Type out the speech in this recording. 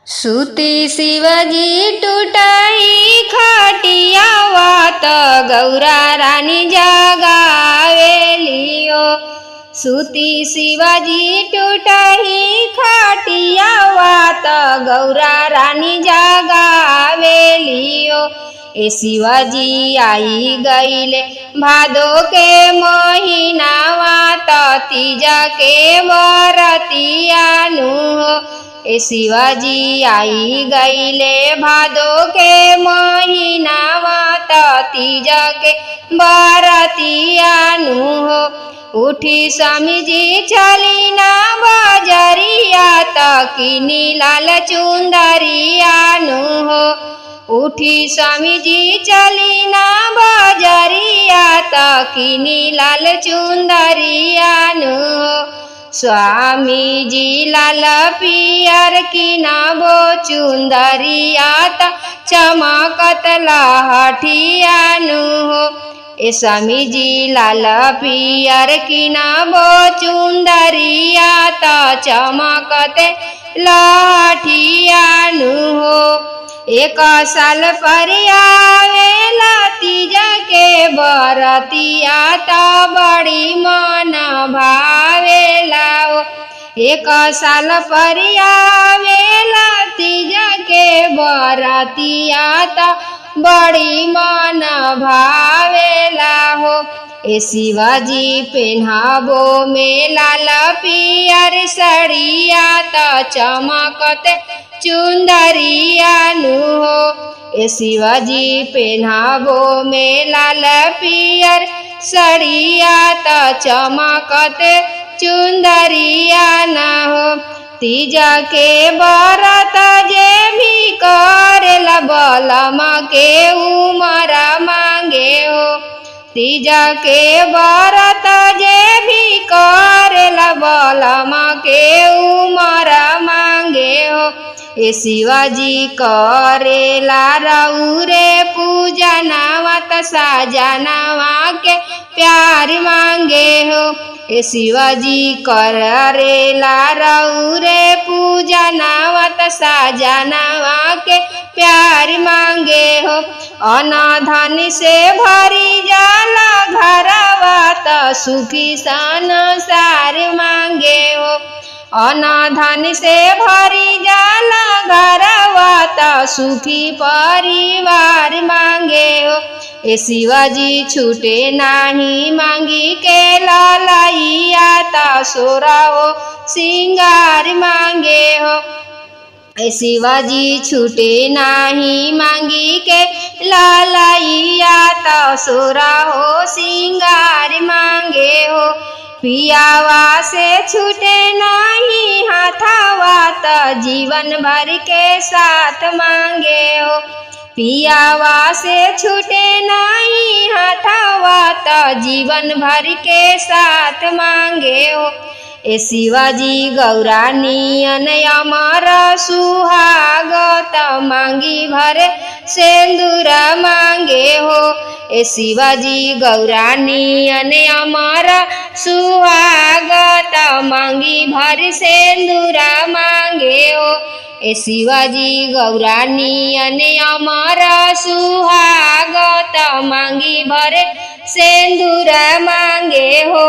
सूती शिवजी टूटाई खाटिया वात गौरा रानी जगावेलियो। सूती शिवजी टूटाई खाटिया वात गौरा रानी जगावेलियो। ए शिवजी आई गईले भादो के महीना वात तीजा के बरतियानु हो। ए शिवजी आई गईले भादो के महीना वात तीजा के बरतियानु हो। उठी स्वामीजी चली ना बजरिया तकिनी लाल चुंदरियानु हो। उठी स्वामीजी चली ना बजरिया तकिनी लाल चुंदरियानु हो। स्वामीजी लाल पियर किनाबो चुंदरिया त चमकत लहठियानु हो। ए स्वामीजी लाल पियर किनाबो चुंदरिया त चमकत लहठियानु हो। एक साल पर आवेला तीजा के बरतिया त बड़ी मन भावेला ओ। एक साल पर आवेला तीजा के बरतिया त बड़ी मन भावेला हो। ए शिवजी पेन्हाबो में लाल पियर सड़िया त चमकत चुंदरियानु हो। ए शिवजी पेन्हाबो में लाल पियर सड़िया त चमकत चुंदरियान हो। तीजा के बरत जे भी करेला बलमा के उमर मांगे हो। तीजा के बरत जे भी करेला बलमा के उमर मांगे हो। ए शिवजी करेला रउरे पूजनवा त साजनवा के प्यार मांगे हो। ए शिवजी करेला रउरे पूजनवा त साजनवा के प्यार मांगे हो। अनधन से भरी जाला घरवा त सुखी संसार मांगे हो। अनधन से भरी जाला घरवा त सुखी परिवार मांगे हो। ए शिवजी छूटे नाही मांगी के ललैया त सोरहो सिंगार मांगे हो। ए शिवजी छूटे नाही मांगी के ललैया त सोरहो सिंगार मांगे हो। पियावा से छूटे नहीं हाथावा त जीवन भर के साथ मांगे हो। पियावा से छूटे नहीं हाथावा त जीवन भर के साथ मांगे हो। ए शिवजी गौरा नियन अमर सुहागत मांगी भर सिंदूर मांगे हो। ए शिवजी गौरा नियन अमर सुहागत मांगी भर सिंदूर मांगे हो। ए शिवजी गौरा नियन अमर सुहागत मांगी भर सिंदूर मांगे हो।